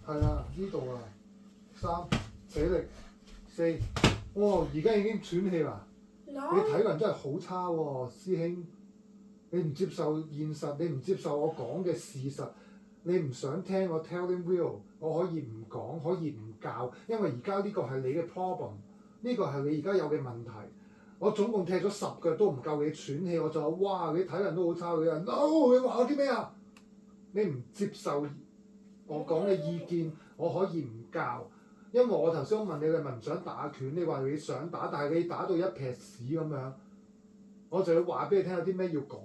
係啊，呢度啊，3死力4，哇！而家已經喘氣啦。No. 你體能真係好差喎，師兄。你唔接受現實，你唔接受我講嘅事實，你唔想聽我 telling real， 我可以唔講，可以唔教，因為而家呢個係你嘅 problem， 呢個係你而家有嘅問題。我總共踢咗10腳都唔夠你喘氣，我就話哇你體能都好差嘅人 ，no 你話我啲咩啊？你唔接受我講嘅意見，我可以唔教，因為我頭先問你，你咪唔想打拳，你話你想打，但係你打到一撇屎咁樣。我就要話俾你聽有啲咩要改，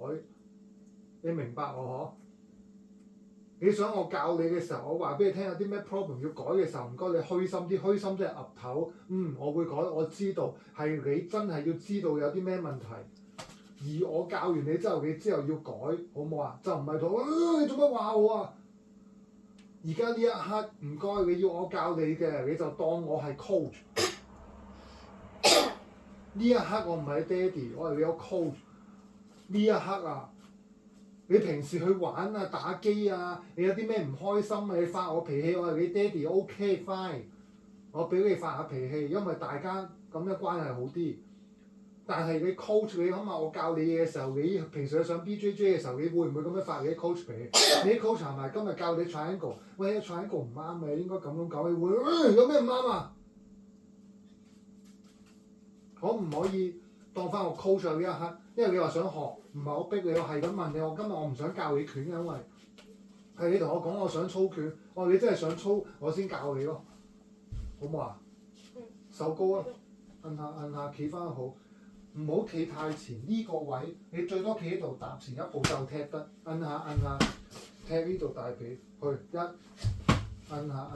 你明白我嗬？你想我教你嘅時候，我話俾你聽有啲咩 problem 要改嘅時候，唔該你虛心啲，虛心即係岌頭。我會改，我知道係你真係要知道有啲咩問題，而我教完你之後，你之後要改，好唔好啊？就唔係同你做乜話我啊？而家呢一刻唔該，你要我教你嘅，你就當我係 coach。呢一刻我唔係爹哋，我係你個 coach。呢一刻啊，你平時去玩啊、打機啊，你有啲咩唔開心啊？你發我脾氣，我係你爹哋 ，OK fine，我俾你發下脾氣，因為大家咁嘅關係好啲。但係你 coach 你諗下，我教你嘢嘅時候，你平時去上 BJJ 嘅時候，你會唔會咁樣發你啲 coach 脾氣？你啲 coach 係咪今日教你 triangle？ 喂，triangle 唔啱嘅，應該咁樣講，你會有咩唔啱啊？可唔可以當翻我 coach 呢一刻？因為你話想學，唔係我逼你，我係咁問你。我今日我唔想教你拳嘅，因為係你同我講我想操拳，我話你真係想操，我先教你咯，好唔好啊？手高啊，摁下，企翻好，唔好企太前。呢個位你最多企喺度踏前一步就踢得，摁下，踢呢度大髀去1，摁下。